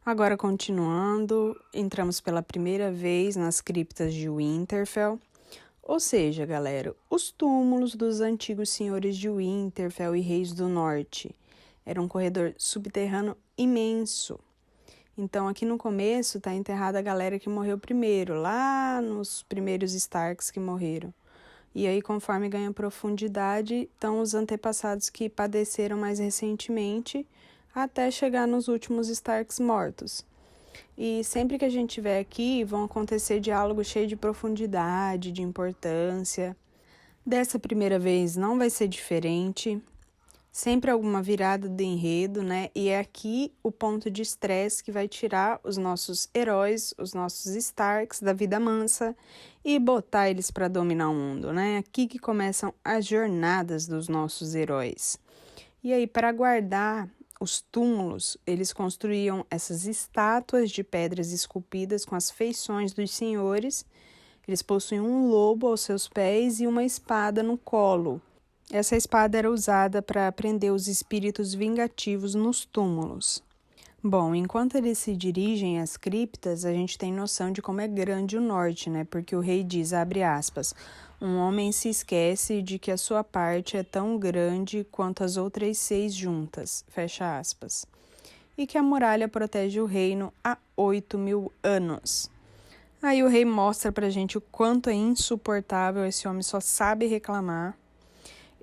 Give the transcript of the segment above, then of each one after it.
Agora, continuando, entramos pela primeira vez nas criptas de Winterfell. Ou seja, galera, os túmulos dos antigos senhores de Winterfell e reis do norte. Era um corredor subterrâneo imenso. Então, aqui no começo está enterrada a galera que morreu primeiro, lá nos primeiros Starks que morreram. E aí, conforme ganha profundidade, estão os antepassados que padeceram mais recentemente, até chegar nos últimos Starks mortos. E sempre que a gente estiver aqui, vão acontecer diálogos cheios de profundidade, de importância. Dessa primeira vez não vai ser diferente. Sempre alguma virada do enredo, né? E é aqui o ponto de estresse que vai tirar os nossos heróis, os nossos Starks da vida mansa e botar eles para dominar o mundo, né? Aqui que começam as jornadas dos nossos heróis. E aí, para guardar os túmulos, eles construíam essas estátuas de pedras esculpidas com as feições dos senhores. Eles possuíam um lobo aos seus pés e uma espada no colo. Essa espada era usada para prender os espíritos vingativos nos túmulos. Bom, enquanto eles se dirigem às criptas, a gente tem noção de como é grande o norte, né? Porque o rei diz, abre aspas, um homem se esquece de que a sua parte é tão grande quanto as outras 6 juntas, fecha aspas. E que a muralha protege o reino há 8.000 anos. Aí o rei mostra pra gente o quanto é insuportável, esse homem só sabe reclamar.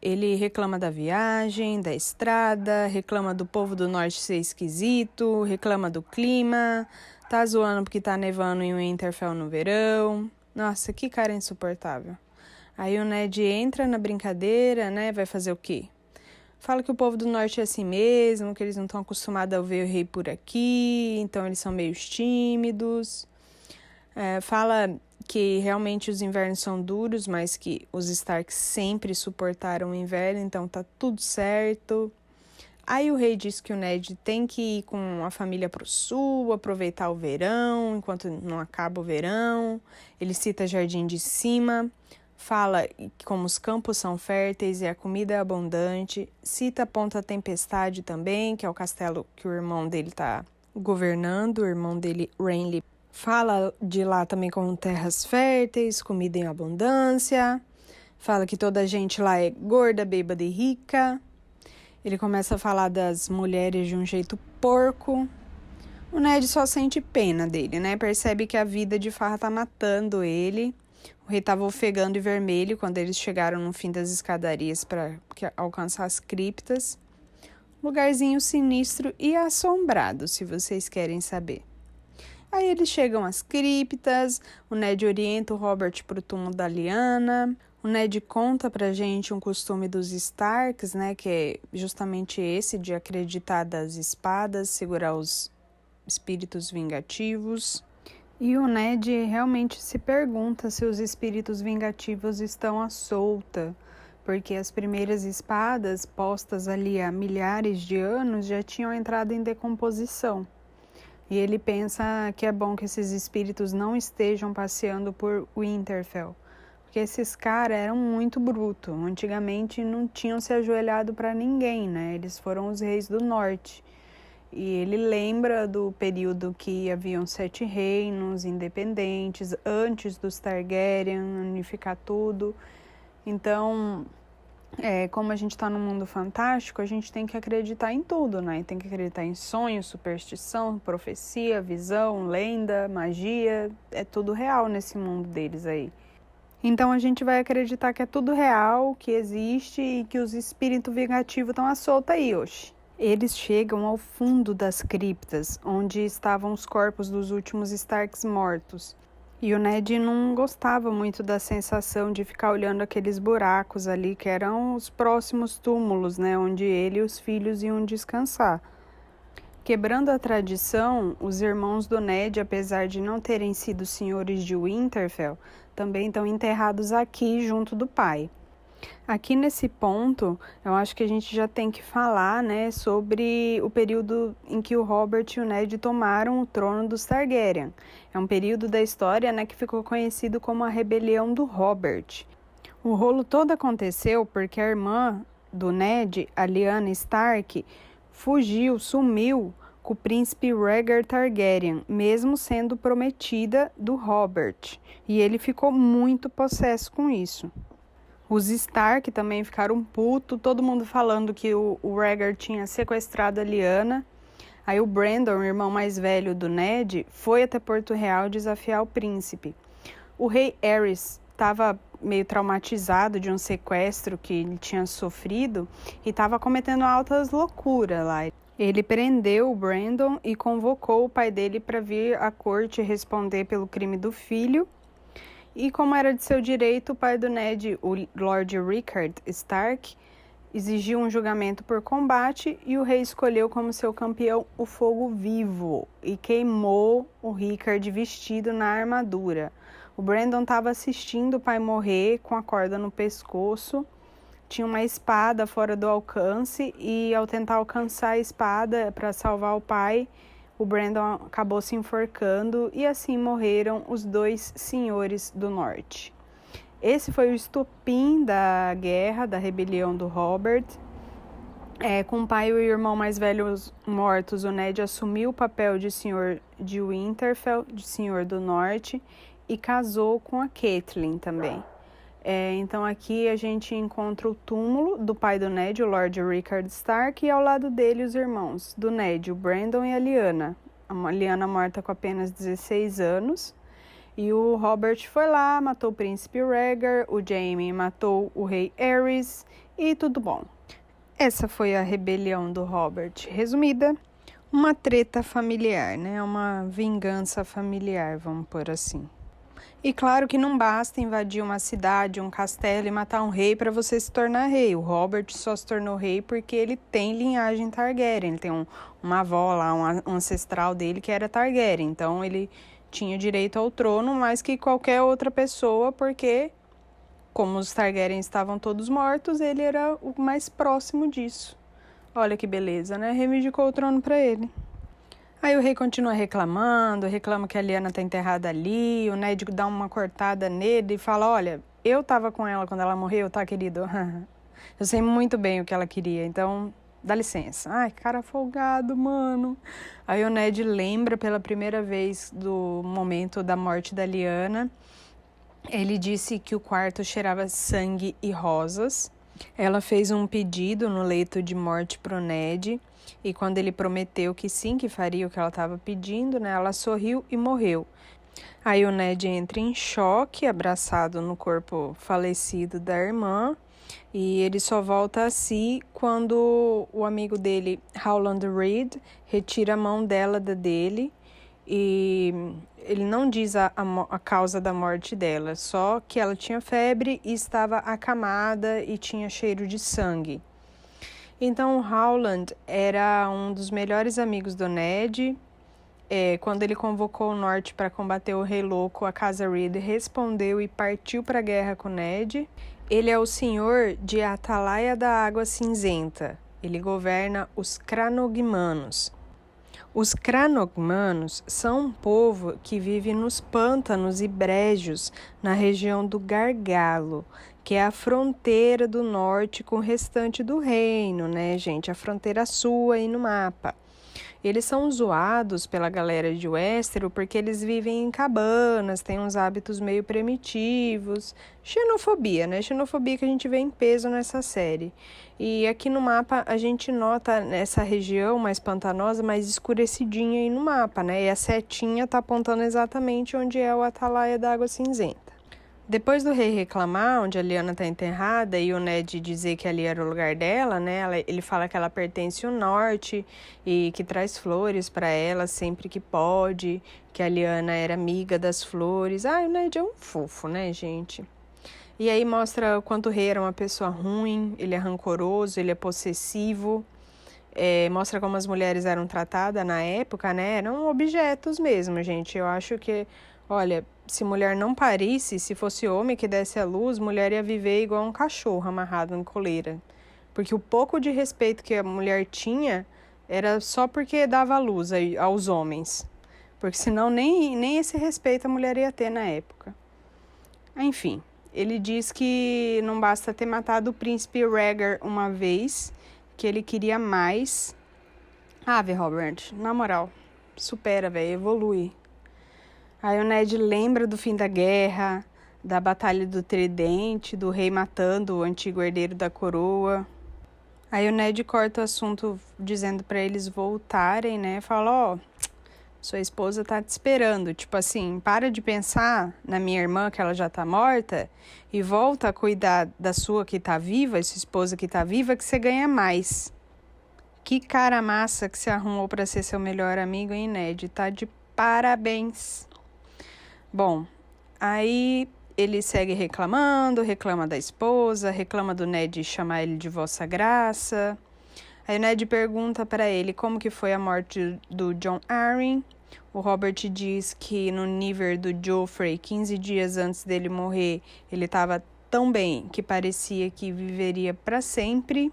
Ele reclama da viagem, da estrada, reclama do povo do norte ser esquisito, reclama do clima, tá zoando porque tá nevando em Winterfell no verão. Nossa, que cara insuportável. Aí o Ned entra na brincadeira, né? Vai fazer o quê? Fala que o povo do norte é assim mesmo, que eles não estão acostumados a ver o rei por aqui, então eles são meio tímidos. Fala que realmente os invernos são duros, mas que os Starks sempre suportaram o inverno, então tá tudo certo. Aí o rei diz que o Ned tem que ir com a família pro sul, aproveitar o verão, enquanto não acaba o verão. Ele cita Jardim de Cima, fala como os campos são férteis e a comida é abundante. Cita Ponta Tempestade também, que é o castelo que o irmão dele tá governando, o irmão dele, Renly. Fala de lá também como terras férteis, comida em abundância. Fala que toda a gente lá é gorda, bêbada e rica. Ele começa a falar das mulheres de um jeito porco. O Ned só sente pena dele, né? Percebe que a vida de farra tá matando ele. O rei tava ofegando e vermelho quando eles chegaram no fim das escadarias para alcançar as criptas. Lugarzinho sinistro e assombrado, se vocês querem saber. Aí eles chegam às criptas, o Ned orienta o Robert pro túmulo da Lyanna, o Ned conta pra gente um costume dos Starks, né, que é justamente esse de acreditar das espadas, segurar os espíritos vingativos. E o Ned realmente se pergunta se os espíritos vingativos estão à solta, porque as primeiras espadas postas ali há milhares de anos já tinham entrado em decomposição. E ele pensa que é bom que esses espíritos não estejam passeando por Winterfell, porque esses caras eram muito brutos. Antigamente não tinham se ajoelhado para ninguém, né? Eles foram os reis do norte. E ele lembra do período que haviam 7 reinos independentes, antes dos Targaryen unificar tudo. Então, como a gente está num mundo fantástico, a gente tem que acreditar em tudo, né? Tem que acreditar em sonho, superstição, profecia, visão, lenda, magia. É tudo real nesse mundo deles aí. Então a gente vai acreditar que é tudo real, que existe e que os espíritos vingativos estão à solta aí, oxe. Eles chegam ao fundo das criptas, onde estavam os corpos dos últimos Starks mortos. E o Ned não gostava muito da sensação de ficar olhando aqueles buracos ali, que eram os próximos túmulos, né, onde ele e os filhos iam descansar. Quebrando a tradição, os irmãos do Ned, apesar de não terem sido senhores de Winterfell, também estão enterrados aqui junto do pai. Aqui nesse ponto, eu acho que a gente já tem que falar, né, sobre o período em que o Robert e o Ned tomaram o trono dos Targaryen. É um período da história, né, que ficou conhecido como a Rebelião do Robert. O rolo todo aconteceu porque a irmã do Ned, a Lyanna Stark, fugiu, sumiu com o príncipe Rhaegar Targaryen, mesmo sendo prometida do Robert. E ele ficou muito possesso com isso. Os Stark também ficaram putos, todo mundo falando que o Rhaegar tinha sequestrado a Lyanna. Aí o Brandon, o irmão mais velho do Ned, foi até Porto Real desafiar o príncipe. O rei Aerys estava meio traumatizado de um sequestro que ele tinha sofrido e estava cometendo altas loucuras lá. Ele prendeu o Brandon e convocou o pai dele para vir à corte responder pelo crime do filho. E como era de seu direito, o pai do Ned, o Lord Rickard Stark, exigiu um julgamento por combate e o rei escolheu como seu campeão o fogo vivo e queimou o Rickard vestido na armadura. O Brandon estava assistindo o pai morrer com a corda no pescoço, tinha uma espada fora do alcance e ao tentar alcançar a espada para salvar o pai, o Brandon acabou se enforcando e assim morreram os 2 senhores do norte. Esse foi o estopim da guerra, da rebelião do Robert. Com o pai e o irmão mais velhos mortos, o Ned assumiu o papel de senhor de Winterfell, de senhor do norte, e casou com a Catelyn também. Então aqui a gente encontra o túmulo do pai do Ned, o Lord Rickard Stark, e ao lado dele os irmãos do Ned, o Brandon e a Lyanna. A Lyanna morta com apenas 16 anos. E o Robert foi lá, matou o príncipe Rhaegar, o Jaime matou o rei Aerys e tudo bom. Essa foi a rebelião do Robert. Resumida, uma treta familiar, né? Uma vingança familiar, vamos pôr assim. E claro que não basta invadir uma cidade, um castelo e matar um rei para você se tornar rei. O Robert só se tornou rei porque ele tem linhagem Targaryen. Ele tem uma avó lá, um ancestral dele que era Targaryen. Então ele tinha direito ao trono mais que qualquer outra pessoa, porque como os Targaryen estavam todos mortos, ele era o mais próximo disso. Olha que beleza, né? Reivindicou o trono para ele. Aí o rei continua reclama que a Lyanna tá enterrada ali, o Ned dá uma cortada nele e fala, olha, eu tava com ela quando ela morreu, tá, querido? Eu sei muito bem o que ela queria, então dá licença. Ai, cara folgado, mano. Aí o Ned lembra pela primeira vez do momento da morte da Lyanna. Ele disse que o quarto cheirava sangue e rosas. Ela fez um pedido no leito de morte pro Ned. E quando ele prometeu que sim, que faria o que ela estava pedindo, né, ela sorriu e morreu. Aí o Ned entra em choque, abraçado no corpo falecido da irmã, e ele só volta a si quando o amigo dele, Howland Reed, retira a mão dela da dele, e ele não diz a causa da morte dela, só que ela tinha febre e estava acamada e tinha cheiro de sangue. Então, o Howland era um dos melhores amigos do Ned. Quando ele convocou o Norte para combater o Rei Louco, a Casa Reed respondeu e partiu para a guerra com o Ned. Ele é o senhor de Atalaia da Água Cinzenta. Ele governa os Cranogmanos. Os Cranogmanos são um povo que vive nos pântanos e brejos na região do Gargalo, que é a fronteira do norte com o restante do reino, né, gente? A fronteira sul aí no mapa. Eles são zoados pela galera de Westeros porque eles vivem em cabanas, têm uns hábitos meio primitivos. Xenofobia, né? Xenofobia que a gente vê em peso nessa série. E aqui no mapa a gente nota essa região mais pantanosa, mais escurecidinha aí no mapa, né? E a setinha tá apontando exatamente onde é o Atalaia da Água Cinzenta. Depois do rei reclamar onde a Lyanna está enterrada e o Ned dizer que ali era o lugar dela, né? Ele fala que ela pertence ao norte e que traz flores para ela sempre que pode, que a Lyanna era amiga das flores. O Ned é um fofo, né, gente? E aí mostra o quanto o rei era uma pessoa ruim, ele é rancoroso, ele é possessivo. Mostra como as mulheres eram tratadas na época, né? Eram objetos mesmo, gente. Eu acho que, olha, se mulher não parisse, se fosse homem que desse a luz, mulher ia viver igual um cachorro amarrado em coleira. Porque o pouco de respeito que a mulher tinha era só porque dava a luz aos homens. Porque senão nem esse respeito a mulher ia ter na época. Enfim, ele diz que não basta ter matado o príncipe Rhaegar uma vez, que ele queria mais. Robert, na moral, supera, velho, evolui. Aí o Ned lembra do fim da guerra, da Batalha do Tridente, do rei matando o antigo herdeiro da coroa. Aí o Ned corta o assunto dizendo pra eles voltarem, né? Fala, sua esposa tá te esperando. Tipo assim, para de pensar na minha irmã que ela já tá morta e volta a cuidar da sua que tá viva, sua esposa que tá viva, que você ganha mais. Que cara massa que você arrumou pra ser seu melhor amigo, hein, Ned? Tá de parabéns. Bom, aí ele segue reclama da esposa, reclama do Ned chamar ele de Vossa Graça. Aí o Ned pergunta para ele como que foi a morte do Jon Arryn. O Robert diz que no nível do Joffrey, 15 dias antes dele morrer, ele estava tão bem que parecia que viveria para sempre.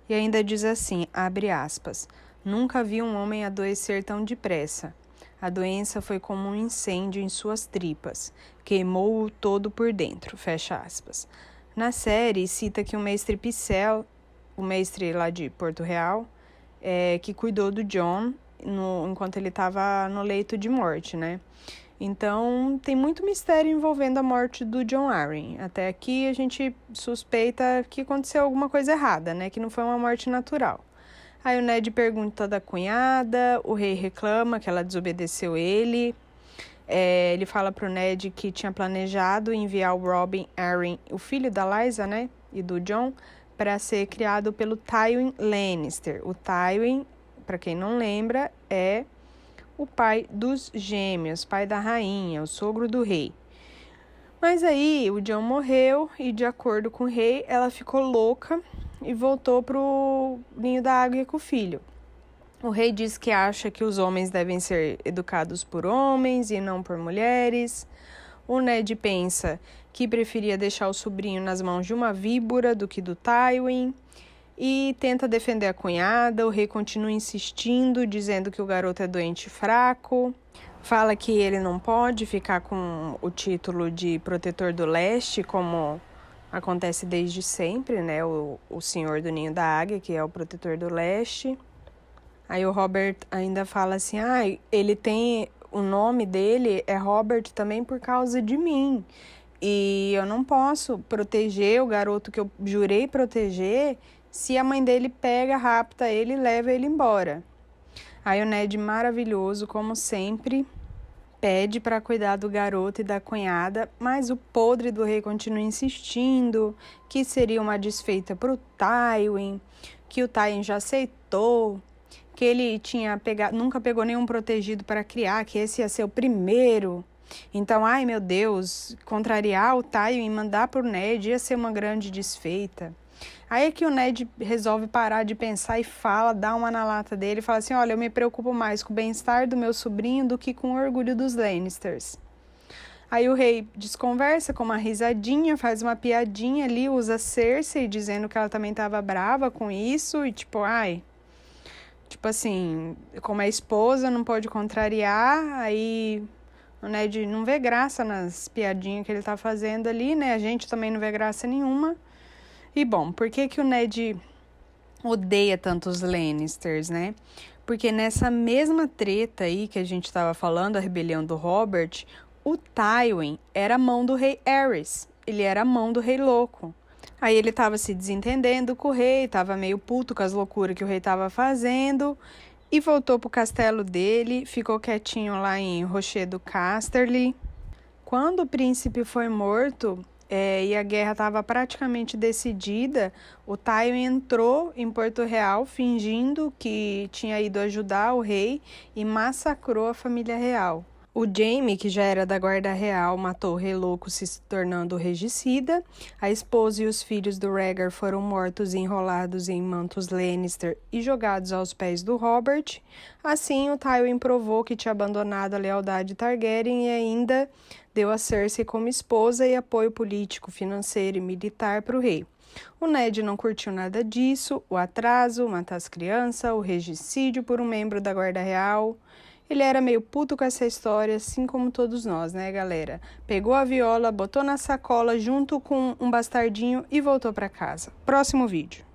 E ainda diz assim, abre aspas, nunca vi um homem adoecer tão depressa. A doença foi como um incêndio em suas tripas, queimou-o todo por dentro, fecha aspas. Na série, cita que o mestre Pycelle, o mestre lá de Porto Real, que cuidou do Jon enquanto ele estava no leito de morte, né? Então, tem muito mistério envolvendo a morte do Jon Arryn. Até aqui a gente suspeita que aconteceu alguma coisa errada, né? Que não foi uma morte natural. Aí o Ned pergunta da cunhada, o rei reclama que ela desobedeceu ele. Ele fala pro Ned que tinha planejado enviar o Robin Arryn, o filho da Lysa, né, e do Jon, para ser criado pelo Tywin Lannister. O Tywin, para quem não lembra, é o pai dos gêmeos, pai da rainha, o sogro do rei. Mas aí o Jon morreu e, de acordo com o rei, ela ficou louca e voltou pro ninho da águia com o filho. O rei diz que acha que os homens devem ser educados por homens e não por mulheres. O Ned pensa que preferia deixar o sobrinho nas mãos de uma víbora do que do Tywin e tenta defender a cunhada. O rei continua insistindo, dizendo que o garoto é doente e fraco. Fala que ele não pode ficar com o título de protetor do leste, como acontece desde sempre, né? O senhor do ninho da águia, que é o protetor do leste. Aí o Robert ainda fala assim, ele tem, o nome dele é Robert também por causa de mim. E eu não posso proteger o garoto que eu jurei proteger se a mãe dele pega, rapta ele e leva ele embora. Aí o Ned, maravilhoso, como sempre, pede para cuidar do garoto e da cunhada, mas o podre do rei continua insistindo que seria uma desfeita pro Tywin, que o Tywin já aceitou, que ele nunca pegou nenhum protegido para criar, que esse ia ser o primeiro. Então, meu Deus, contrariar o Tywin e mandar pro Ned ia ser uma grande desfeita. Aí é que o Ned resolve parar de pensar e dá uma na lata dele e fala assim, olha, eu me preocupo mais com o bem-estar do meu sobrinho do que com o orgulho dos Lannisters. Aí o rei desconversa com uma risadinha, faz uma piadinha ali, usa Cersei, dizendo que ela também estava brava com isso e tipo assim, como é esposa, não pode contrariar, aí o Ned não vê graça nas piadinhas que ele tá fazendo ali, né? A gente também não vê graça nenhuma. E bom, por que o Ned odeia tanto os Lannisters, né? Porque nessa mesma treta aí que a gente tava falando, a rebelião do Robert, o Tywin era a mão do rei Aerys, ele era a mão do rei louco. Aí ele tava se desentendendo com o rei, tava meio puto com as loucuras que o rei tava fazendo e voltou pro castelo dele, ficou quietinho lá em Rocher do Casterly. Quando o príncipe foi morto e a guerra estava praticamente decidida, o Tywin entrou em Porto Real fingindo que tinha ido ajudar o rei e massacrou a família real. O Jaime, que já era da guarda real, matou o rei louco, se tornando regicida. A esposa e os filhos do Rhaegar foram mortos enrolados em mantos Lannister e jogados aos pés do Robert. Assim, o Tywin provou que tinha abandonado a lealdade Targaryen e ainda deu a Cersei como esposa e apoio político, financeiro e militar para o rei. O Ned não curtiu nada disso, o atraso, matar as crianças, o regicídio por um membro da guarda real. Ele era meio puto com essa história, assim como todos nós, né, galera? Pegou a viola, botou na sacola junto com um bastardinho e voltou para casa. Próximo vídeo.